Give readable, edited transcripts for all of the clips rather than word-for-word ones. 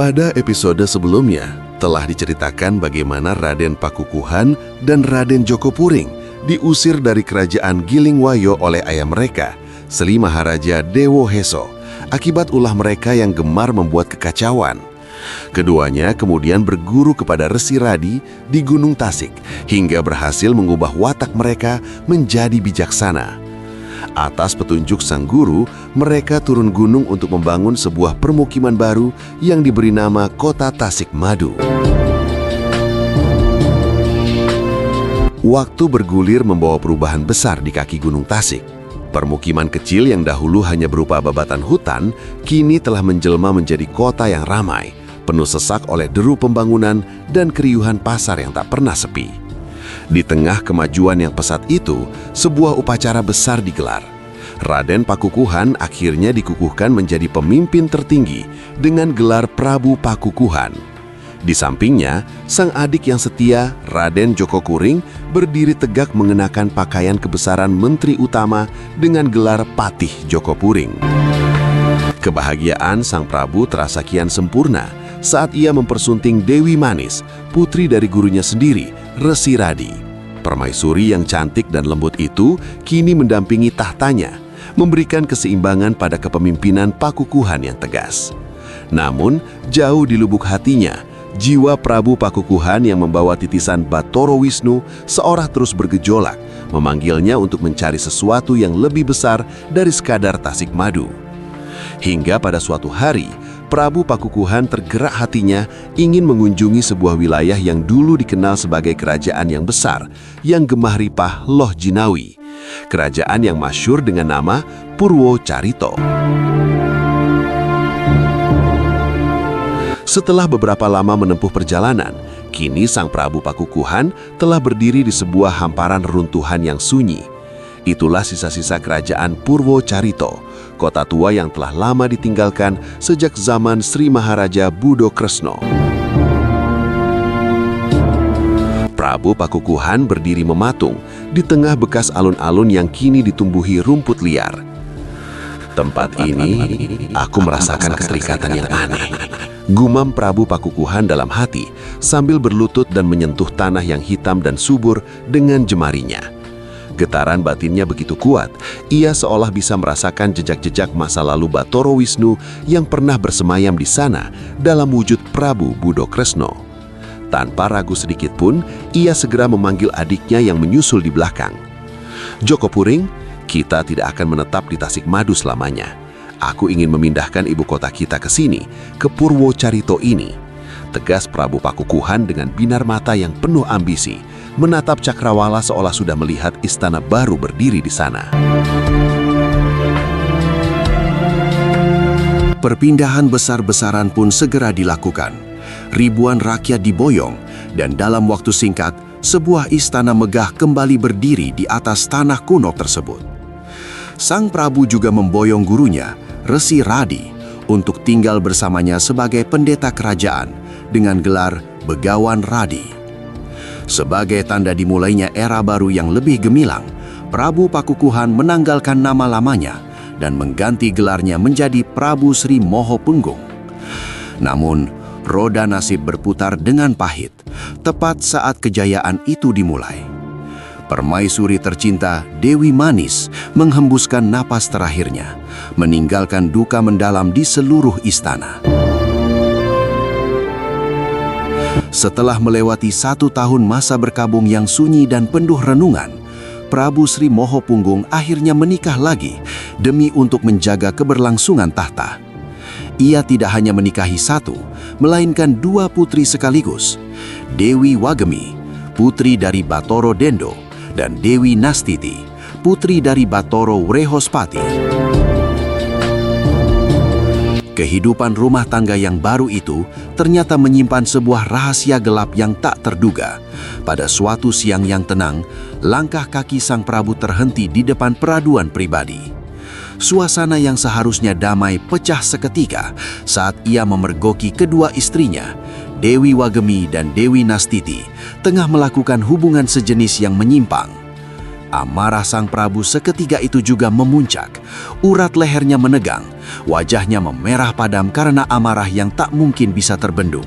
Pada episode sebelumnya, telah diceritakan bagaimana Raden Pakukuhan dan Raden Jokopuring diusir dari kerajaan Gilingwayo oleh ayah mereka, Sri Maharaja Dewo Heso, akibat ulah mereka yang gemar membuat kekacauan. Keduanya kemudian berguru kepada Resi Radi di Gunung Tasik, hingga berhasil mengubah watak mereka menjadi bijaksana. Atas petunjuk sang guru, mereka turun gunung untuk membangun sebuah permukiman baru yang diberi nama Kota Tasikmadu. Waktu bergulir membawa perubahan besar di kaki Gunung Tasik. Permukiman kecil yang dahulu hanya berupa babatan hutan, kini telah menjelma menjadi kota yang ramai, penuh sesak oleh deru pembangunan dan keriuhan pasar yang tak pernah sepi. Di tengah kemajuan yang pesat itu, sebuah upacara besar digelar. Raden Pakukuhan akhirnya dikukuhkan menjadi pemimpin tertinggi dengan gelar Prabu Pakukuhan. Di sampingnya, sang adik yang setia, Raden Jokokuring, berdiri tegak mengenakan pakaian kebesaran Menteri Utama dengan gelar Patih Jokopuring. Kebahagiaan sang Prabu terasa kian sempurna saat ia mempersunting Dewi Manis, putri dari gurunya sendiri, Resi Radi. Permaisuri yang cantik dan lembut itu kini mendampingi tahtanya, memberikan keseimbangan pada kepemimpinan Pakukuhan yang tegas. Namun, jauh di lubuk hatinya, jiwa Prabu Pakukuhan yang membawa titisan Batoro Wisnu seolah terus bergejolak, memanggilnya untuk mencari sesuatu yang lebih besar dari sekadar Tasikmadu. Hingga pada suatu hari, Prabu Pakukuhan tergerak hatinya ingin mengunjungi sebuah wilayah yang dulu dikenal sebagai kerajaan yang besar, yang gemah ripah Loh Jinawi. Kerajaan yang masyhur dengan nama Purwocarito. Setelah beberapa lama menempuh perjalanan, kini sang Prabu Pakukuhan telah berdiri di sebuah hamparan runtuhan yang sunyi. Itulah sisa-sisa kerajaan Purwocarito, kota tua yang telah lama ditinggalkan sejak zaman Sri Maharaja Budokresno. Prabu Pakukuhan berdiri mematung di tengah bekas alun-alun yang kini ditumbuhi rumput liar. Tempat ini, aku merasakan keterikatan yang aneh, gumam Prabu Pakukuhan dalam hati sambil berlutut dan menyentuh tanah yang hitam dan subur dengan jemarinya. Getaran batinnya begitu kuat, ia seolah bisa merasakan jejak-jejak masa lalu Batoro Wisnu yang pernah bersemayam di sana dalam wujud Prabu Budokresno. Tanpa ragu sedikit pun, ia segera memanggil adiknya yang menyusul di belakang. Jokopuring, kita tidak akan menetap di Tasikmadu selamanya. Aku ingin memindahkan ibu kota kita ke sini, ke Purwocarito ini. Tegas Prabu Pakukuhan dengan binar mata yang penuh ambisi, menatap Cakrawala seolah sudah melihat istana baru berdiri di sana. Perpindahan besar-besaran pun segera dilakukan. Ribuan rakyat diboyong, dan dalam waktu singkat, sebuah istana megah kembali berdiri di atas tanah kuno tersebut. Sang Prabu juga memboyong gurunya, Resi Radi, untuk tinggal bersamanya sebagai pendeta kerajaan dengan gelar Begawan Radi. Sebagai tanda dimulainya era baru yang lebih gemilang, Prabu Pakukuhan menanggalkan nama lamanya dan mengganti gelarnya menjadi Prabu Sri Mohopunggung. Namun, roda nasib berputar dengan pahit, tepat saat kejayaan itu dimulai. Permaisuri tercinta Dewi Manis menghembuskan napas terakhirnya, meninggalkan duka mendalam di seluruh istana. Setelah melewati 1 tahun masa berkabung yang sunyi dan penuh renungan, Prabu Sri Mohopunggung akhirnya menikah lagi demi untuk menjaga keberlangsungan tahta. Ia tidak hanya menikahi 1, melainkan 2 putri sekaligus, Dewi Wagemi, putri dari Batoro Dendo, dan Dewi Nastiti, putri dari Batoro Wrehospati. Kehidupan rumah tangga yang baru itu ternyata menyimpan sebuah rahasia gelap yang tak terduga. Pada suatu siang yang tenang, langkah kaki sang Prabu terhenti di depan peraduan pribadi. Suasana yang seharusnya damai pecah seketika saat ia memergoki kedua istrinya, Dewi Wagemi dan Dewi Nastiti, tengah melakukan hubungan sejenis yang menyimpang. Amarah sang Prabu seketika itu juga memuncak. Urat lehernya menegang, wajahnya memerah padam karena amarah yang tak mungkin bisa terbendung.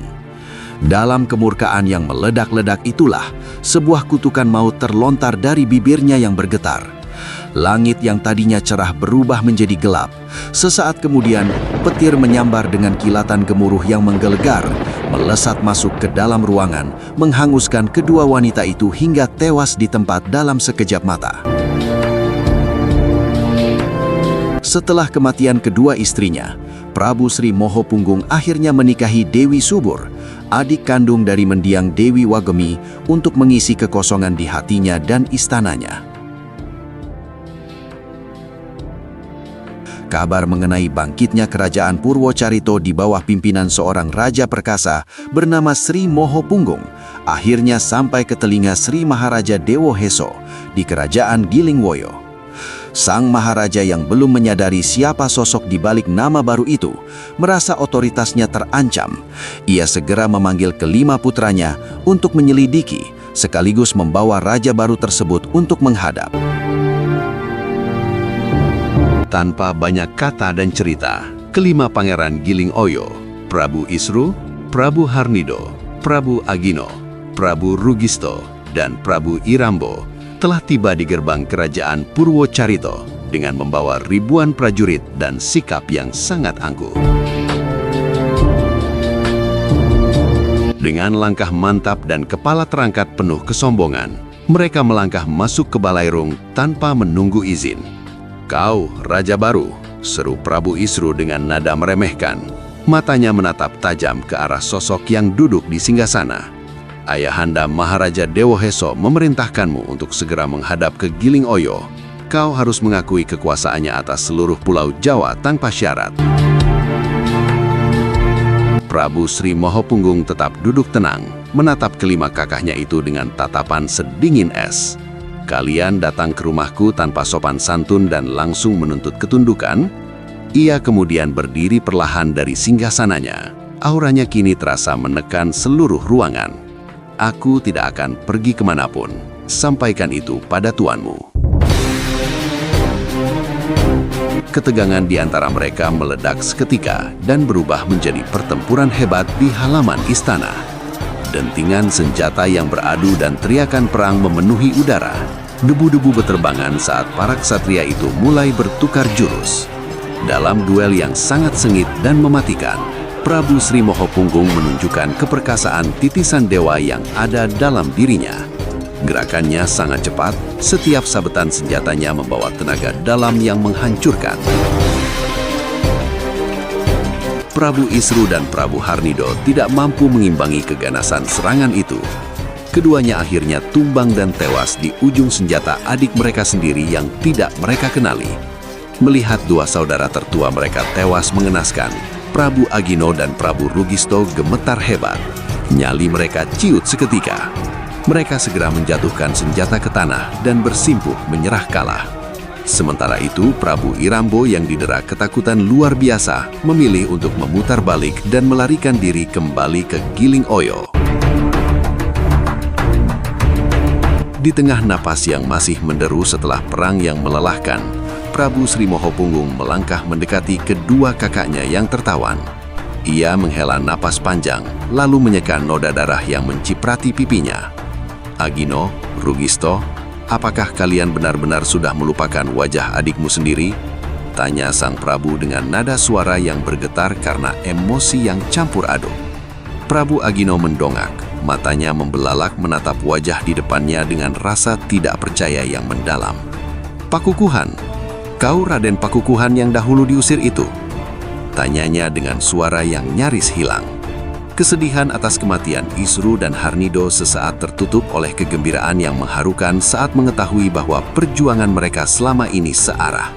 Dalam kemurkaan yang meledak-ledak itulah, sebuah kutukan maut terlontar dari bibirnya yang bergetar. Langit yang tadinya cerah berubah menjadi gelap. Sesaat kemudian, petir menyambar dengan kilatan gemuruh yang menggelegar, melesat masuk ke dalam ruangan, menghanguskan kedua wanita itu hingga tewas di tempat dalam sekejap mata. Setelah kematian kedua istrinya, Prabu Sri Mohopunggung akhirnya menikahi Dewi Subur, adik kandung dari mendiang Dewi Wagemi, untuk mengisi kekosongan di hatinya dan istananya. Kabar mengenai bangkitnya kerajaan Purwocarito di bawah pimpinan seorang raja perkasa bernama Sri Mohopunggung akhirnya sampai ke telinga Sri Maharaja Dewo Heso di kerajaan Gilingwoyo. Sang Maharaja yang belum menyadari siapa sosok di balik nama baru itu merasa otoritasnya terancam. Ia segera memanggil kelima putranya untuk menyelidiki sekaligus membawa raja baru tersebut untuk menghadap. Tanpa banyak kata dan cerita, kelima pangeran Gilingwoyo, Prabu Isru, Prabu Harnido, Prabu Agino, Prabu Rugisto, dan Prabu Irambo telah tiba di gerbang kerajaan Purwocarito dengan membawa ribuan prajurit dan sikap yang sangat angkuh. Dengan langkah mantap dan kepala terangkat penuh kesombongan, mereka melangkah masuk ke Balairung tanpa menunggu izin. "Kau, Raja Baru," seru Prabu Isru dengan nada meremehkan. Matanya menatap tajam ke arah sosok yang duduk di singgasana. "Ayahanda Maharaja Dewo Heso memerintahkanmu untuk segera menghadap ke Gilingwoyo. Kau harus mengakui kekuasaannya atas seluruh pulau Jawa tanpa syarat." Prabu Sri Mohopunggung tetap duduk tenang, menatap kelima kakaknya itu dengan tatapan sedingin es. "Kalian datang ke rumahku tanpa sopan santun dan langsung menuntut ketundukan?" Ia kemudian berdiri perlahan dari singgasananya. Auranya kini terasa menekan seluruh ruangan. "Aku tidak akan pergi kemanapun. Sampaikan itu pada tuanmu." Ketegangan di antara mereka meledak seketika dan berubah menjadi pertempuran hebat di halaman istana. Dentingan senjata yang beradu dan teriakan perang memenuhi udara. Debu-debu beterbangan saat para ksatria itu mulai bertukar jurus. Dalam duel yang sangat sengit dan mematikan, Prabu Sri Mohopunggung menunjukkan keperkasaan titisan dewa yang ada dalam dirinya. Gerakannya sangat cepat, setiap sabetan senjatanya membawa tenaga dalam yang menghancurkan. Prabu Isru dan Prabu Harnido tidak mampu mengimbangi keganasan serangan itu. Keduanya akhirnya tumbang dan tewas di ujung senjata adik mereka sendiri yang tidak mereka kenali. Melihat dua saudara tertua mereka tewas mengenaskan, Prabu Agino dan Prabu Rugisto gemetar hebat. Nyali mereka ciut seketika. Mereka segera menjatuhkan senjata ke tanah dan bersimpuh menyerah kalah. Sementara itu, Prabu Irambo yang didera ketakutan luar biasa memilih untuk memutar balik dan melarikan diri kembali ke Gilingwoyo. Di tengah napas yang masih menderu setelah perang yang melelahkan, Prabu Sri Mohopunggung melangkah mendekati kedua kakaknya yang tertawan. Ia menghela napas panjang, lalu menyeka noda darah yang menciprati pipinya. "Agino, Rugisto, apakah kalian benar-benar sudah melupakan wajah adikmu sendiri?" tanya sang Prabu dengan nada suara yang bergetar karena emosi yang campur aduk. Prabu Agino mendongak, matanya membelalak menatap wajah di depannya dengan rasa tidak percaya yang mendalam. "Pakukuhan, kau Raden Pakukuhan yang dahulu diusir itu?" tanyanya dengan suara yang nyaris hilang. Kesedihan atas kematian Isru dan Harnido sesaat tertutup oleh kegembiraan yang mengharukan saat mengetahui bahwa perjuangan mereka selama ini searah.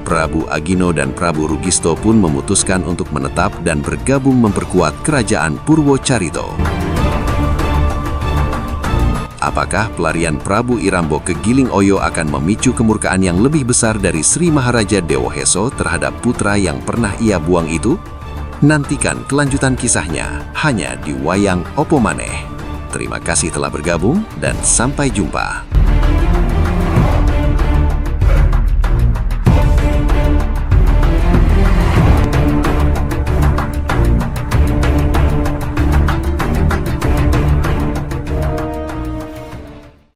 Prabu Agino dan Prabu Rugisto pun memutuskan untuk menetap dan bergabung memperkuat kerajaan Purwocarito. Apakah pelarian Prabu Irambo ke Gilingwoyo akan memicu kemurkaan yang lebih besar dari Sri Maharaja Dewo Heso terhadap putra yang pernah ia buang itu? Nantikan kelanjutan kisahnya hanya di Wayang Opo Maneh. Terima kasih telah bergabung dan sampai jumpa.